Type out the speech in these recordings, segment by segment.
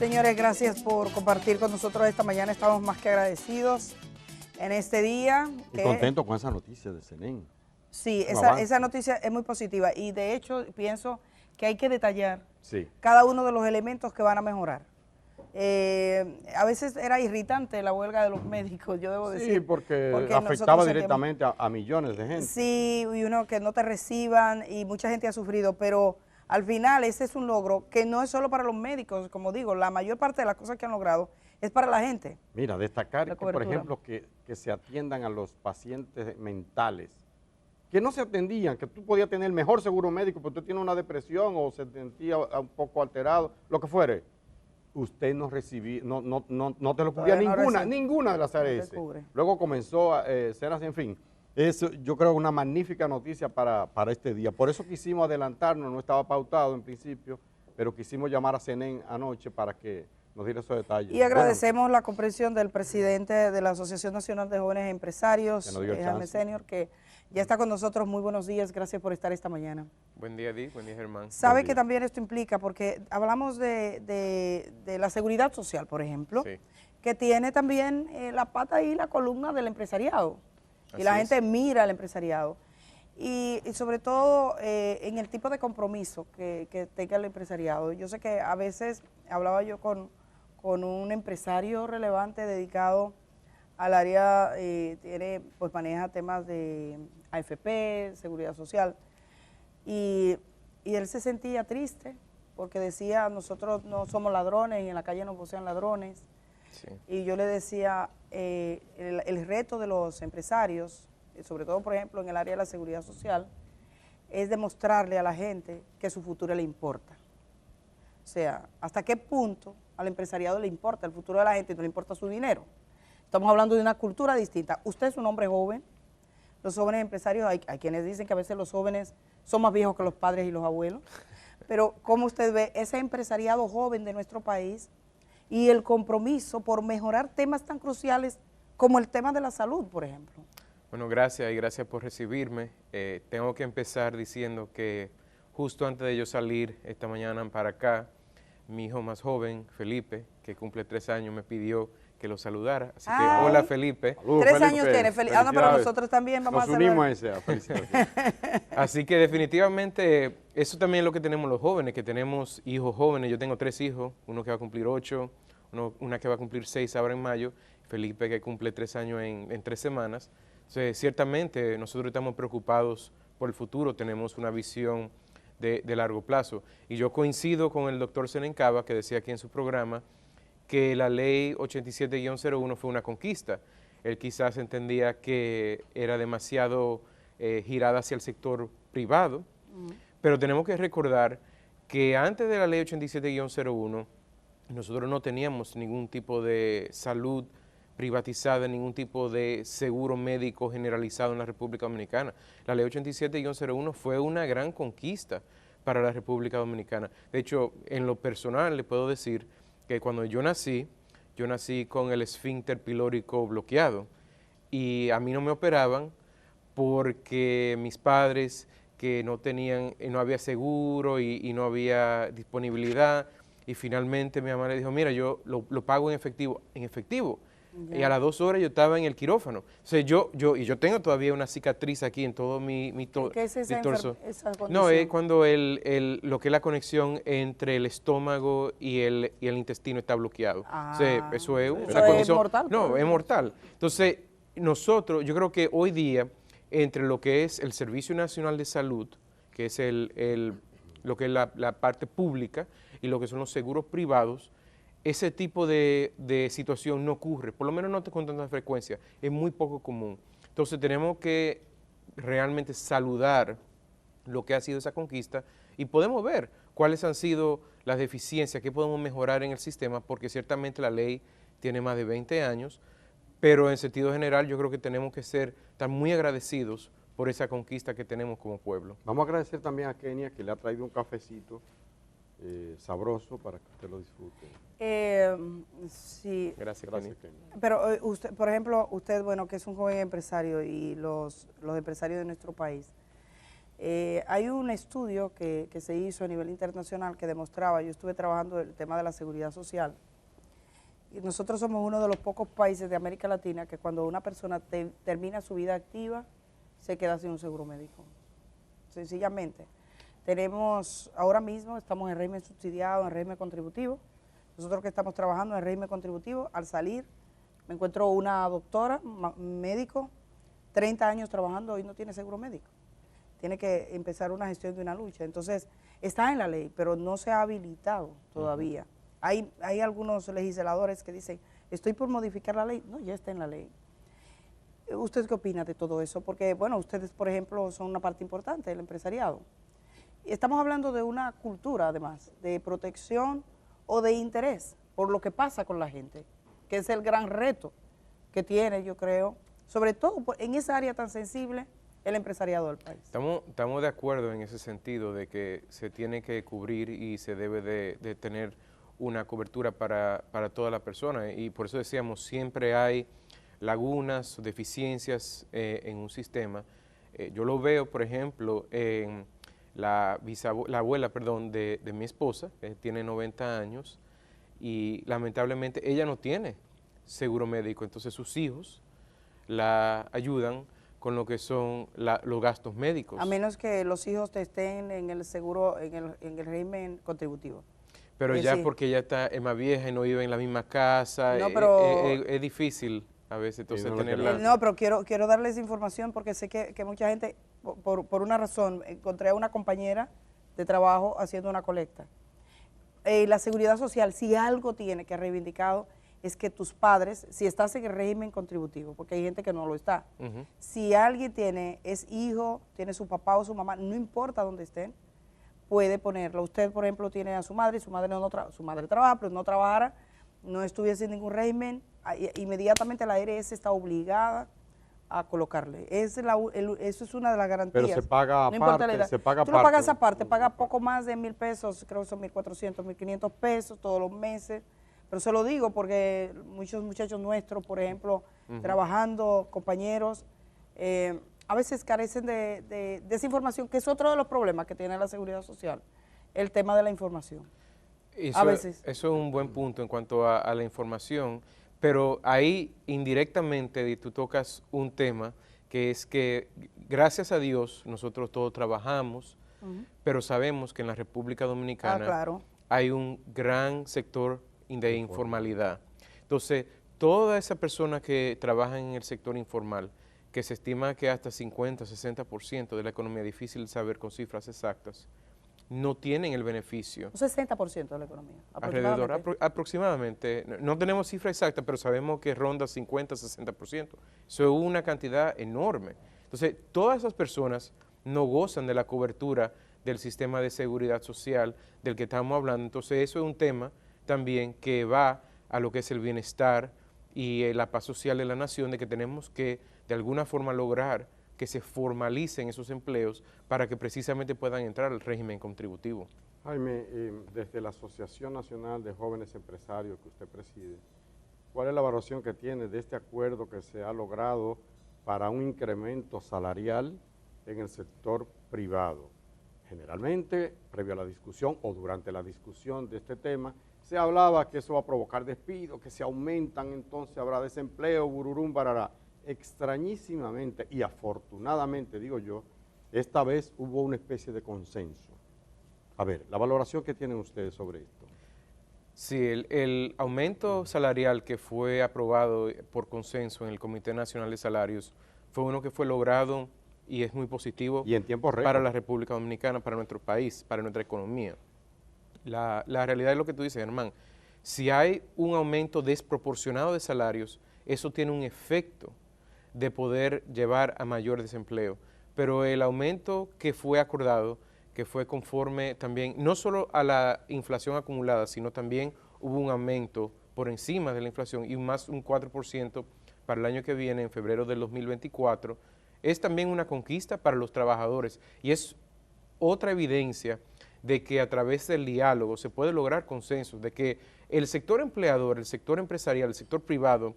Señores, gracias por compartir con nosotros esta mañana. Estamos más que agradecidos en este día. Y contento con esa noticia de Senen. Sí, esa noticia es muy positiva y de hecho pienso que hay que detallar cada uno de los elementos que van a mejorar. A veces era irritante la huelga de los médicos, yo debo decir. Sí, porque afectaba directamente a millones de gente. Sí, y uno que no te reciban y mucha gente ha sufrido, pero al final ese es un logro que no es solo para los médicos, como digo, la mayor parte de las cosas que han logrado es para la gente. Mira, destacar que, por ejemplo, que se atiendan a los pacientes mentales, que no se atendían, que tú podías tener el mejor seguro médico, pero tú tienes una depresión o se sentía un poco alterado, lo que fuere. Usted no recibía, no te lo cubría ninguna de las ARS. Luego comenzó a ser así, en fin. Eso yo creo una magnífica noticia para este día. Por eso quisimos adelantarnos, no estaba pautado en principio, pero quisimos llamar a Senen anoche para que nos diera esos detalles. Y agradecemos la comprensión del presidente de la Asociación Nacional de Jóvenes Empresarios, Jaime Senior, que ya está con nosotros. Muy buenos días, gracias por estar esta mañana. Buen día, Di, buen día, Germán. Sabe que también esto implica, porque hablamos de la seguridad social, por ejemplo, que tiene también la pata y la columna del empresariado. Y la gente mira al empresariado. Y sobre todo en el tipo de compromiso que tenga el empresariado. Yo sé que a veces hablaba yo con un empresario relevante dedicado al área, pues maneja temas de AFP, seguridad social, y él se sentía triste porque decía, nosotros no somos ladrones y en la calle no poseen ladrones. Sí. Y yo le decía, el reto de los empresarios, sobre todo por ejemplo en el área de la seguridad social, es demostrarle a la gente que su futuro le importa. O sea, hasta qué punto al empresariado le importa el futuro de la gente y no le importa su dinero. Estamos hablando de una cultura distinta. Usted es un hombre joven, los jóvenes empresarios, hay quienes dicen que a veces los jóvenes son más viejos que los padres y los abuelos, pero ¿cómo usted ve ese empresariado joven de nuestro país y el compromiso por mejorar temas tan cruciales como el tema de la salud, por ejemplo? Bueno, gracias y gracias por recibirme. Tengo que empezar diciendo que justo antes de yo salir esta mañana para acá, mi hijo más joven, Felipe, que cumple 3 años, me pidió que lo saludara. Así que, hola Felipe. Saludos, 3 años tiene, pero nosotros también vamos a saludar. Nos unimos a ese, felicitaciones. Así que definitivamente eso también es lo que tenemos los jóvenes, que tenemos hijos jóvenes. Yo tengo 3 hijos, uno que va a cumplir 8, una que va a cumplir 6 ahora en mayo, Felipe que cumple 3 años en 3 semanas. Entonces, ciertamente nosotros estamos preocupados por el futuro, tenemos una visión de largo plazo. Y yo coincido con el doctor Senen Cava, que decía aquí en su programa, que la ley 87-01 fue una conquista. Él quizás entendía que era demasiado girada hacia el sector privado, pero tenemos que recordar que antes de la ley 87-01 nosotros no teníamos ningún tipo de salud privatizada, ningún tipo de seguro médico generalizado en la República Dominicana. La ley 87-01 fue una gran conquista para la República Dominicana. De hecho, en lo personal le puedo decir que cuando yo nací con el esfínter pilórico bloqueado y a mí no me operaban porque mis padres que no había seguro y no había disponibilidad, y finalmente mi mamá le dijo, mira, yo lo pago en efectivo. Yeah. Y a las 2 horas yo estaba en el quirófano. O sea, yo tengo todavía una cicatriz aquí en todo mi torso. ¿Qué es esa condición? No, es cuando lo que es la conexión entre el estómago y el intestino está bloqueado. O sea, eso es una condición. ¿Es mortal? No, es mortal. Entonces, yo creo que hoy día, entre lo que es el Servicio Nacional de Salud, que es lo que es la parte pública, y lo que son los seguros privados, ese tipo de situación no ocurre, por lo menos no con tanta frecuencia, es muy poco común. Entonces tenemos que realmente saludar lo que ha sido esa conquista y podemos ver cuáles han sido las deficiencias, qué podemos mejorar en el sistema, porque ciertamente la ley tiene más de 20 años, pero en sentido general yo creo que tenemos que estar muy agradecidos por esa conquista que tenemos como pueblo. Vamos a agradecer también a Kenia, que le ha traído un cafecito sabroso para que usted lo disfrute. Sí. Gracias, Kenia. Pero usted, por ejemplo, usted, bueno, que es un joven empresario y los empresarios de nuestro país, Hay un estudio que se hizo a nivel internacional que demostraba, yo estuve trabajando el tema de la seguridad social, y nosotros somos uno de los pocos países de América Latina que cuando una persona termina su vida activa, se queda sin un seguro médico. Sencillamente. Ahora mismo estamos en régimen subsidiado, en régimen contributivo. Nosotros que estamos trabajando en régimen contributivo, al salir, me encuentro una doctora, médico, 30 años trabajando y no tiene seguro médico. Tiene que empezar una gestión de una lucha. Entonces, está en la ley, pero no se ha habilitado todavía. Hay algunos legisladores que dicen, estoy por modificar la ley. No, ya está en la ley. ¿Usted qué opina de todo eso? Porque, bueno, ustedes, por ejemplo, son una parte importante del empresariado. Estamos hablando de una cultura, además, de protección o de interés por lo que pasa con la gente, que es el gran reto que tiene, yo creo, sobre todo en esa área tan sensible, el empresariado del país. Estamos de acuerdo en ese sentido de que se tiene que cubrir y se debe de tener una cobertura para toda la persona, y por eso decíamos, siempre hay lagunas, deficiencias en un sistema. Yo lo veo, por ejemplo, en la abuela de mi esposa, que tiene 90 años, y lamentablemente ella no tiene seguro médico, entonces sus hijos la ayudan con lo que son los gastos médicos. A menos que los hijos estén en el seguro, en el régimen contributivo. Pero ya sí, porque ella es más vieja y no vive en la misma casa, no, pero es difícil a veces entonces no tenerla. No, pero quiero darles información porque sé que mucha gente, por una razón, encontré a una compañera de trabajo haciendo una colecta. La seguridad social, si algo tiene que reivindicado, es que tus padres, si estás en el régimen contributivo, porque hay gente que no lo está, si alguien es hijo, tiene su papá o su mamá, no importa dónde estén, puede ponerlo. Usted, por ejemplo, tiene a su madre, y su madre trabaja, pero no trabajara, no estuviese en ningún régimen, inmediatamente la ARS está obligada a colocarle. Eso es una de las garantías. Pero se paga no importa la edad. se paga Tú no pagas esa parte, pagas poco más de 1,000 pesos, creo que son 1,400, 1,500 pesos todos los meses. Pero se lo digo porque muchos muchachos nuestros, por ejemplo, trabajando, compañeros, a veces carecen de esa información, que es otro de los problemas que tiene la seguridad social, el tema de la información. A veces. Eso es un buen punto en cuanto a la información, pero ahí indirectamente tú tocas un tema que es que gracias a Dios nosotros todos trabajamos, pero sabemos que en la República Dominicana hay un gran sector de informalidad. Entonces, todas esas personas que trabajan en el sector informal, que se estima que hasta 50, 60% de la economía, difícil saber con cifras exactas, no tienen el beneficio. Un 60% de la economía, aproximadamente. No tenemos cifra exacta, pero sabemos que ronda 50, 60%. Eso es una cantidad enorme. Entonces, todas esas personas no gozan de la cobertura del sistema de seguridad social del que estamos hablando. Entonces, eso es un tema también que va a lo que es el bienestar y la paz social de la nación, de que tenemos que de alguna forma lograr que se formalicen esos empleos para que precisamente puedan entrar al régimen contributivo. Jaime, desde la Asociación Nacional de Jóvenes Empresarios que usted preside, ¿cuál es la evaluación que tiene de este acuerdo que se ha logrado para un incremento salarial en el sector privado? Generalmente, previo a la discusión o durante la discusión de este tema, se hablaba que eso va a provocar despidos, que se aumentan, entonces habrá desempleo, bururum, barará. Extrañísimamente y afortunadamente, digo yo, esta vez hubo una especie de consenso. A ver, la valoración que tienen ustedes sobre esto. Sí, el aumento salarial que fue aprobado por consenso en el Comité Nacional de Salarios fue uno que fue logrado y es muy positivo y en tiempo récord para la República Dominicana, para nuestro país, para nuestra economía. La realidad es lo que tú dices, Germán. Si hay un aumento desproporcionado de salarios, eso tiene un efecto de poder llevar a mayor desempleo. Pero el aumento que fue acordado, que fue conforme también, no solo a la inflación acumulada, sino también hubo un aumento por encima de la inflación y más un 4% para el año que viene, en febrero del 2024, es también una conquista para los trabajadores y es otra evidencia de que a través del diálogo se puede lograr consensos, de que el sector empleador, el sector empresarial, el sector privado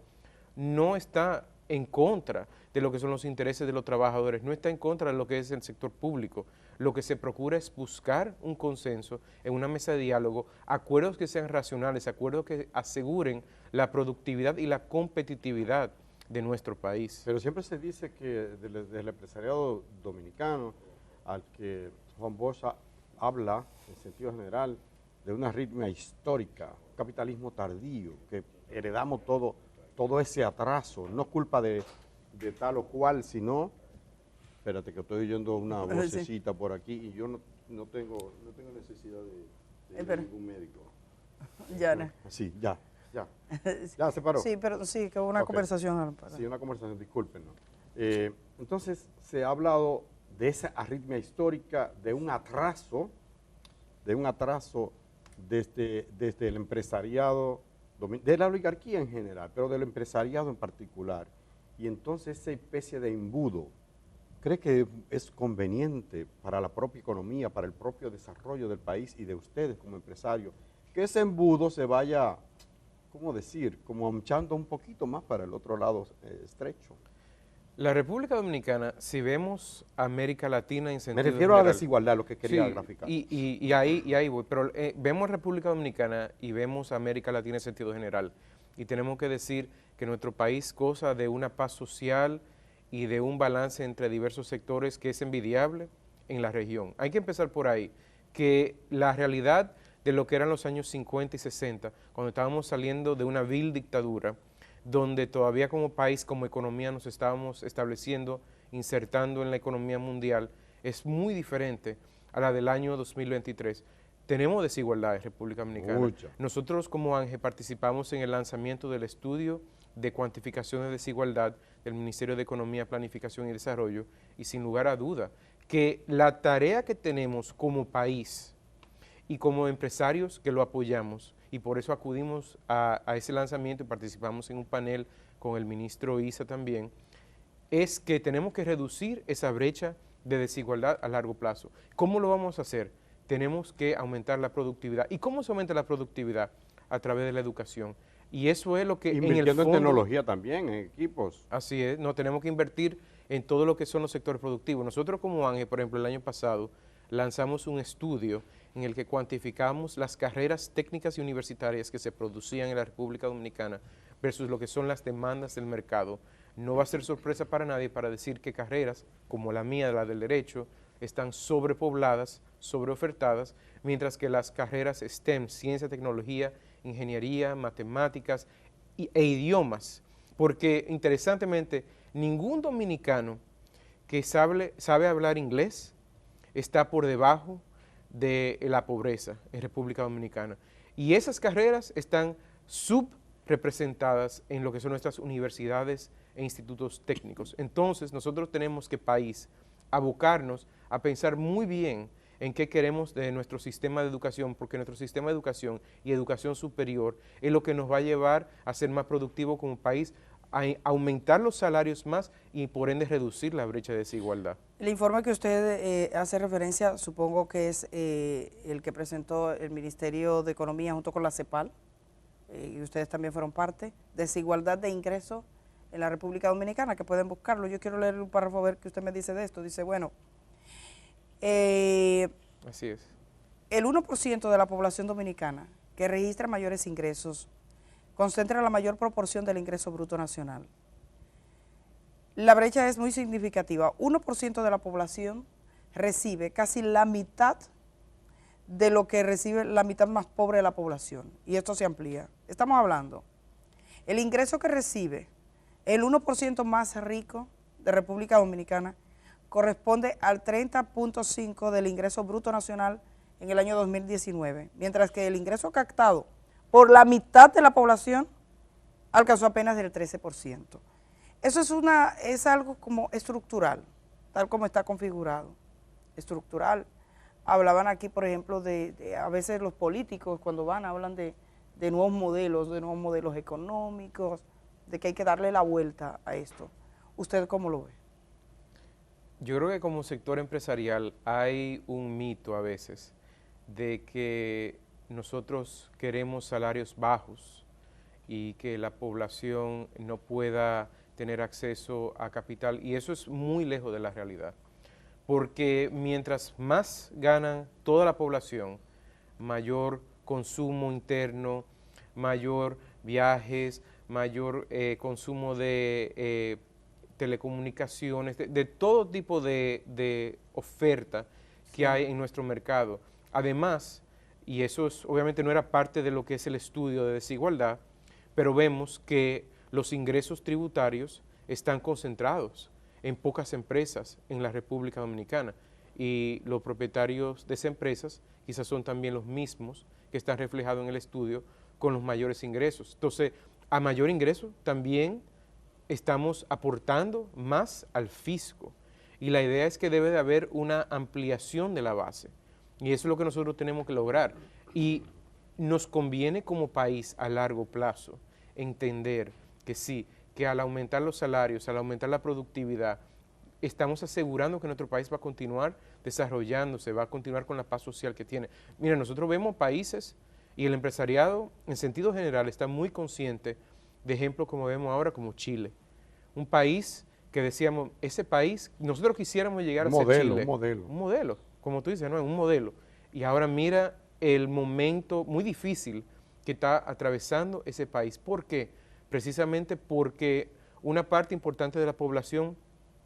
no está en contra de lo que son los intereses de los trabajadores, no está en contra de lo que es el sector público. Lo que se procura es buscar un consenso en una mesa de diálogo, acuerdos que sean racionales, acuerdos que aseguren la productividad y la competitividad de nuestro país. Pero siempre se dice que del empresariado dominicano, al que Juan Bosch habla en sentido general de una ritmo histórica, capitalismo tardío, que heredamos todo ese atraso, no culpa de tal o cual, sino, espérate que estoy oyendo una vocecita por aquí y yo no tengo necesidad de ir a ningún médico. Ya no. Sí, ya. Ya se paró. Sí, pero sí, que hubo una conversación. Sí, una conversación, discúlpenos. Entonces, se ha hablado de esa arritmia histórica, de un atraso desde el empresariado, de la oligarquía en general, pero del empresariado en particular. Y entonces esa especie de embudo, ¿cree que es conveniente para la propia economía, para el propio desarrollo del país y de ustedes como empresarios, que ese embudo se vaya, ¿cómo decir?, como anchando un poquito más para el otro lado estrecho? La República Dominicana, si vemos América Latina en sentido Me refiero general, a la desigualdad, lo que quería sí, graficar. Y ahí voy, pero vemos República Dominicana y vemos América Latina en sentido general. Y tenemos que decir que nuestro país goza de una paz social y de un balance entre diversos sectores que es envidiable en la región. Hay que empezar por ahí, que la realidad de lo que eran los años 50 y 60, cuando estábamos saliendo de una vil dictadura, donde todavía como país, como economía nos estábamos estableciendo, insertando en la economía mundial, es muy diferente a la del año 2023. Tenemos desigualdad en República Dominicana. Mucha. Nosotros como ANGE participamos en el lanzamiento del estudio de cuantificación de desigualdad del Ministerio de Economía, Planificación y Desarrollo, y sin lugar a duda que la tarea que tenemos como país y como empresarios que lo apoyamos, y por eso acudimos a ese lanzamiento y participamos en un panel con el ministro Issa también, es que tenemos que reducir esa brecha de desigualdad a largo plazo. ¿Cómo lo vamos a hacer? Tenemos que aumentar la productividad. ¿Y cómo se aumenta la productividad? A través de la educación. Y eso es lo que Invirtiendo en tecnología también, en equipos. Así es, no tenemos que invertir en todo lo que son los sectores productivos. Nosotros como ANGE, por ejemplo, el año pasado lanzamos un estudio en el que cuantificamos las carreras técnicas y universitarias que se producían en la República Dominicana versus lo que son las demandas del mercado. No va a ser sorpresa para nadie para decir que carreras como la mía, la del derecho, están sobrepobladas, sobreofertadas, mientras que las carreras STEM, ciencia, tecnología, ingeniería, matemáticas e idiomas, porque interesantemente ningún dominicano que sabe hablar inglés está por debajo de la pobreza en República Dominicana. Y esas carreras están subrepresentadas en lo que son nuestras universidades e institutos técnicos. Entonces, nosotros tenemos que, país, abocarnos a pensar muy bien en qué queremos de nuestro sistema de educación, porque nuestro sistema de educación y educación superior es lo que nos va a llevar a ser más productivos como país, a aumentar los salarios más y por ende reducir la brecha de desigualdad. El informe que usted hace referencia, supongo que es el que presentó el Ministerio de Economía junto con la CEPAL, y ustedes también fueron parte, desigualdad de ingresos en la República Dominicana, que pueden buscarlo. Yo quiero leer un párrafo a ver qué usted me dice de esto. Dice, bueno, así es. El 1% de la población dominicana que registra mayores ingresos concentra la mayor proporción del ingreso bruto nacional. La brecha es muy significativa. 1% de la población recibe casi la mitad de lo que recibe la mitad más pobre de la población. Y esto se amplía. Estamos hablando, el ingreso que recibe el 1% más rico de República Dominicana corresponde al 30.5% del ingreso bruto nacional en el año 2019, mientras que el ingreso captado por la mitad de la población alcanzó apenas el 13%. Eso es algo como estructural, tal como está configurado, estructural. Hablaban aquí, por ejemplo, a veces los políticos cuando hablan de nuevos modelos económicos, de que hay que darle la vuelta a esto. ¿Usted cómo lo ve? Yo creo que como sector empresarial hay un mito a veces de que nosotros queremos salarios bajos y que la población no pueda tener acceso a capital, y eso es muy lejos de la realidad, porque mientras más ganan toda la población, mayor consumo interno, mayor viajes, mayor consumo de telecomunicaciones, de todo tipo de oferta que hay en nuestro mercado. Además, y eso obviamente no era parte de lo que es el estudio de desigualdad, pero vemos que los ingresos tributarios están concentrados en pocas empresas en la República Dominicana, y los propietarios de esas empresas quizás son también los mismos que están reflejados en el estudio con los mayores ingresos. Entonces, a mayor ingreso también estamos aportando más al fisco, y la idea es que debe de haber una ampliación de la base, y eso es lo que nosotros tenemos que lograr, y nos conviene como país a largo plazo entender que sí, que al aumentar los salarios, al aumentar la productividad, estamos asegurando que nuestro país va a continuar desarrollándose, va a continuar con la paz social que tiene. Mira, nosotros vemos países, y el empresariado en sentido general está muy consciente de ejemplos como vemos ahora, como Chile. Un país que decíamos, ese país, nosotros quisiéramos llegar a ser Chile. Un modelo. Un modelo, como tú dices, ¿no? Un modelo. Y ahora mira el momento muy difícil que está atravesando ese país. ¿Por qué? Precisamente porque una parte importante de la población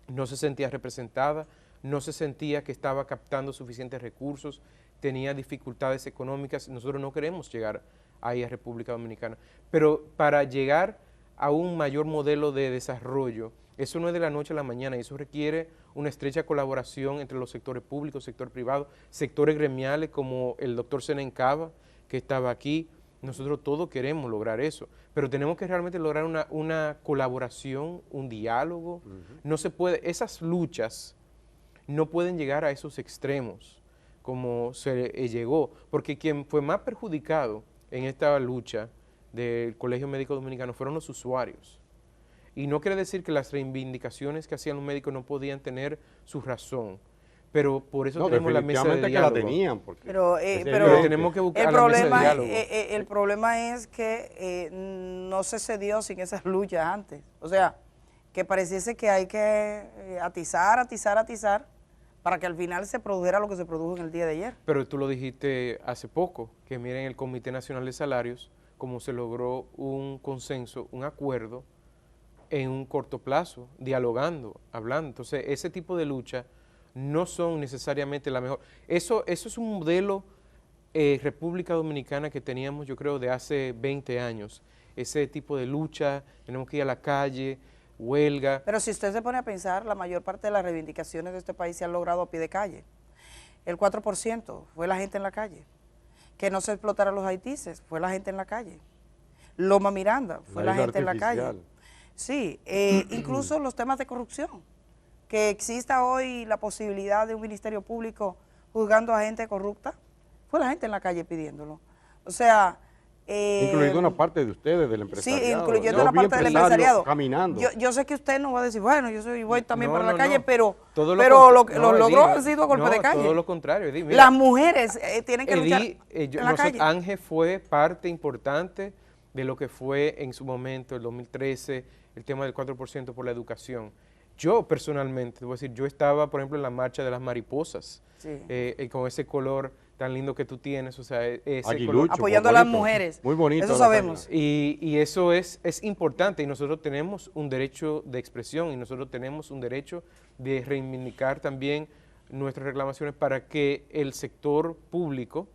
no se sentía representada, no se sentía que estaba captando suficientes recursos, tenía dificultades económicas. Nosotros no queremos llegar ahí a República Dominicana, pero para llegar a un mayor modelo de desarrollo, eso no es de la noche a la mañana, y eso requiere una estrecha colaboración entre los sectores públicos, sector privado, sectores gremiales como el doctor Senen Cava, que estaba aquí. Nosotros todos queremos lograr eso, pero tenemos que realmente lograr una colaboración, un diálogo. No se puede, esas luchas no pueden llegar a esos extremos como se llegó, porque quien fue más perjudicado en esta lucha del Colegio Médico Dominicano fueron los usuarios. Y no quiere decir que las reivindicaciones que hacían los médicos no podían tener su razón, pero por eso tenemos la mesa de diálogo. Que la tenían, porque pero tenemos que buscar la mesa de diálogo. El problema es que no se cedió sin esas luchas antes. O sea, que pareciese que hay que atizar para que al final se produjera lo que se produjo en el día de ayer. Pero tú lo dijiste hace poco, que miren el Comité Nacional de Salarios, cómo se logró un consenso, un acuerdo en un corto plazo, dialogando, hablando. Entonces, ese tipo de lucha no son necesariamente la mejor. Eso es un modelo República Dominicana que teníamos, yo creo, de hace 20 años. Ese tipo de lucha, tenemos que ir a la calle, huelga. Pero si usted se pone a pensar, la mayor parte de las reivindicaciones de este país se han logrado a pie de calle. El 4% fue la gente en la calle. Que no se explotara los haitises, fue la gente en la calle. Loma Miranda, fue la gente en la calle. Sí, incluso los temas de corrupción. Que exista hoy la posibilidad de un ministerio público juzgando a gente corrupta, fue la gente en la calle pidiéndolo. O sea... incluyendo una parte de ustedes, del empresariado. Sí, incluyendo una parte del empresariado. Caminando. Yo sé que usted no va a decir, bueno, voy también para la calle, no. pero los logros han sido a golpe de calle. Todo lo contrario. Mira, las mujeres tienen que luchar en la calle. Ángel fue parte importante de lo que fue en su momento, el 2013, el tema del 4% por la educación. Yo personalmente, te voy a decir, yo estaba, por ejemplo, en la marcha de las mariposas, sí. Con ese color tan lindo que tú tienes, o sea, ese color, apoyando a las mujeres. Muy bonito. Eso sabemos. Y eso es importante, y nosotros tenemos un derecho de expresión, y nosotros tenemos un derecho de reivindicar también nuestras reclamaciones para que el sector público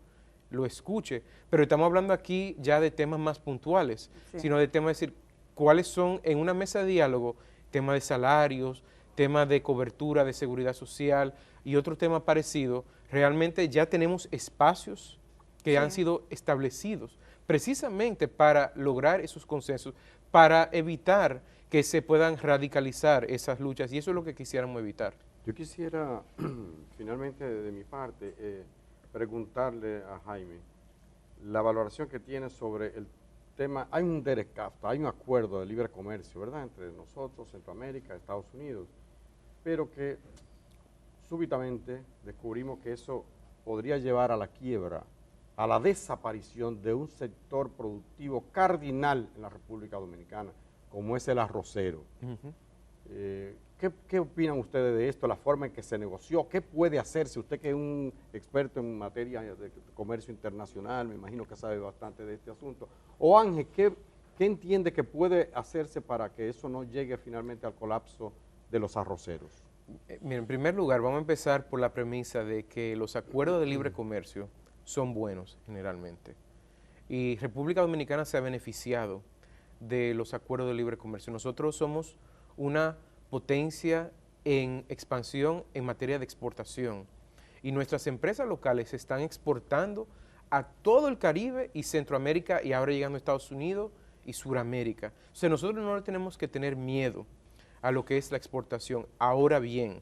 lo escuche. Pero estamos hablando aquí ya de temas más puntuales, sí. Sino de temas, es decir, cuáles son en una mesa de diálogo, temas de salarios, temas de cobertura de seguridad social y otros temas parecidos. Realmente ya tenemos espacios que sí. Han sido establecidos precisamente para lograr esos consensos, para evitar que se puedan radicalizar esas luchas, y eso es lo que quisiéramos evitar. Yo quisiera, finalmente de mi parte, preguntarle a Jaime la valoración que tiene sobre el tema. Hay un DERECAFTA, hay un acuerdo de libre comercio, ¿verdad?, entre nosotros, Centroamérica, Estados Unidos, pero que súbitamente descubrimos que eso podría llevar a la quiebra, a la desaparición de un sector productivo cardinal en la República Dominicana, como es el arrocero. ¿Qué opinan ustedes de esto, la forma en que se negoció? ¿Qué puede hacerse? Usted que es un experto en materia de comercio internacional, me imagino que sabe bastante de este asunto. O Ángel, ¿qué entiende que puede hacerse para que eso no llegue finalmente al colapso de los arroceros? Mira, en primer lugar, vamos a empezar por la premisa de que los acuerdos de libre comercio son buenos generalmente. Y República Dominicana se ha beneficiado de los acuerdos de libre comercio. Nosotros somos una potencia en expansión en materia de exportación y nuestras empresas locales están exportando a todo el Caribe y Centroamérica y ahora llegando a Estados Unidos y Suramérica. O sea, nosotros no le tenemos que tener miedo a lo que es la exportación. Ahora bien,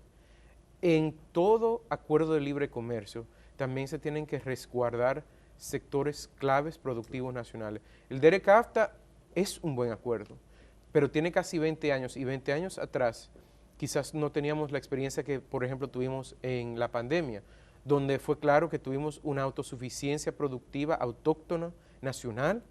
en todo acuerdo de libre comercio también se tienen que resguardar sectores claves productivos nacionales. El DERECAFTA es un buen acuerdo, pero tiene casi 20 años y 20 años atrás quizás no teníamos la experiencia que, por ejemplo, tuvimos en la pandemia, donde fue claro que tuvimos una autosuficiencia productiva autóctona nacional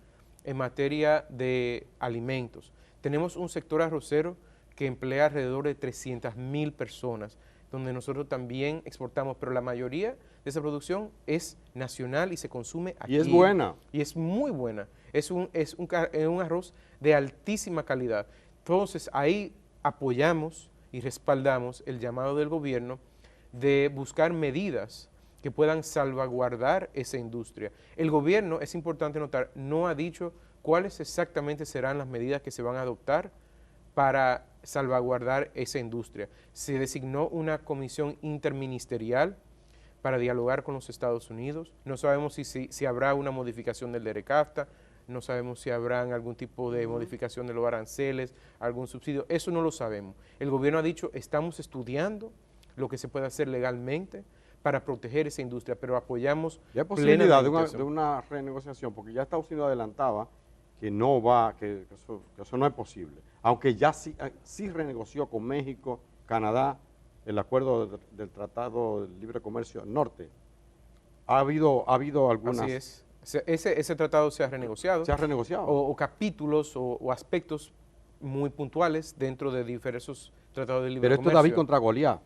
en materia de alimentos. Tenemos un sector arrocero que emplea alrededor de 300,000 personas, donde nosotros también exportamos, pero la mayoría de esa producción es nacional y se consume aquí. Y es buena. Y es muy buena. Es un arroz de altísima calidad. Entonces, ahí apoyamos y respaldamos el llamado del gobierno de buscar medidas que puedan salvaguardar esa industria. El gobierno, es importante notar, no ha dicho cuáles exactamente serán las medidas que se van a adoptar para salvaguardar esa industria. Se designó una comisión interministerial para dialogar con los Estados Unidos. No sabemos si habrá una modificación del DERECAFTA, no sabemos si habrá algún tipo de modificación de los aranceles, algún subsidio, eso no lo sabemos. El gobierno ha dicho, estamos estudiando lo que se puede hacer legalmente para proteger esa industria, pero apoyamos ¿Ya hay posibilidad de una renegociación? Porque ya Estados Unidos adelantaba que no va, que eso no es posible. Aunque ya sí renegoció con México, Canadá, el acuerdo del Tratado de Libre Comercio Norte. Ha habido algunas... Así es. Ese tratado se ha renegociado. ¿Se ha renegociado? O capítulos o aspectos muy puntuales dentro de diversos tratados de libre comercio. Pero esto es David contra Goliat,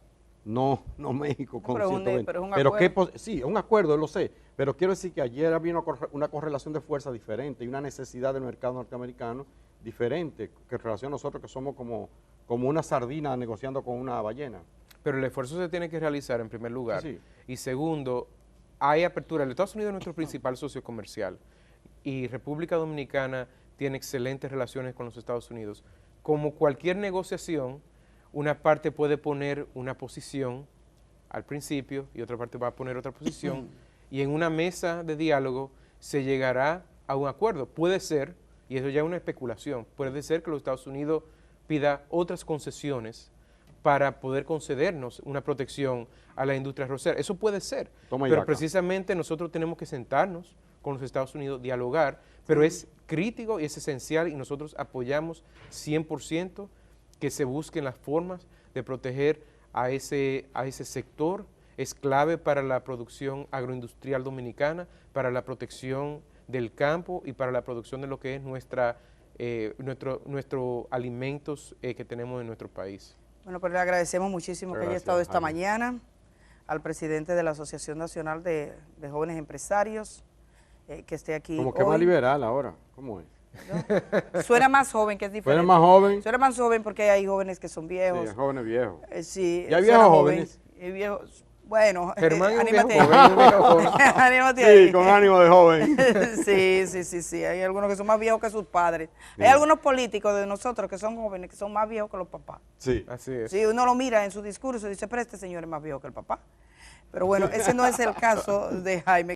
no México con 120. Pero es un acuerdo. Sí, es un acuerdo, lo sé, pero quiero decir que ayer había una correlación de fuerza diferente y una necesidad del mercado norteamericano diferente que en relación a nosotros que somos como una sardina negociando con una ballena. Pero el esfuerzo se tiene que realizar en primer lugar. Sí. Y segundo, hay apertura. El Estados Unidos es nuestro principal socio comercial y República Dominicana tiene excelentes relaciones con los Estados Unidos. Como cualquier negociación, una parte puede poner una posición al principio y otra parte va a poner otra posición y en una mesa de diálogo se llegará a un acuerdo. Puede ser, y eso ya es una especulación, puede ser que los Estados Unidos pida otras concesiones para poder concedernos una protección a la industria arrocera. Eso puede ser, pero precisamente nosotros tenemos que sentarnos con los Estados Unidos, dialogar, pero es crítico y es esencial y nosotros apoyamos 100% que se busquen las formas de proteger a ese sector. Es clave para la producción agroindustrial dominicana, para la protección del campo y para la producción de lo que es nuestros alimentos que tenemos en nuestro país. Bueno, pues le agradecemos muchísimo que haya estado esta mañana, al presidente de la Asociación Nacional de Jóvenes Empresarios, que esté aquí Como que hoy. más liberal ahora, ¿cómo es? ¿No? Suena más joven, que es diferente. ¿Suena más joven? Suena más joven porque hay jóvenes que son viejos. Sí, jóvenes viejos. Sí, ¿Y hay viejos jóvenes? Y viejos, bueno, Germán, anímate. Anímate ahí. Sí, con ánimo de joven. Sí, hay algunos que son más viejos que sus padres. Sí. Hay algunos políticos de nosotros que son jóvenes, que son más viejos que los papás. Sí. Así es. Sí, uno lo mira en su discurso y dice, pero este señor es más viejo que el papá. Pero bueno, ese no es el caso de Jaime.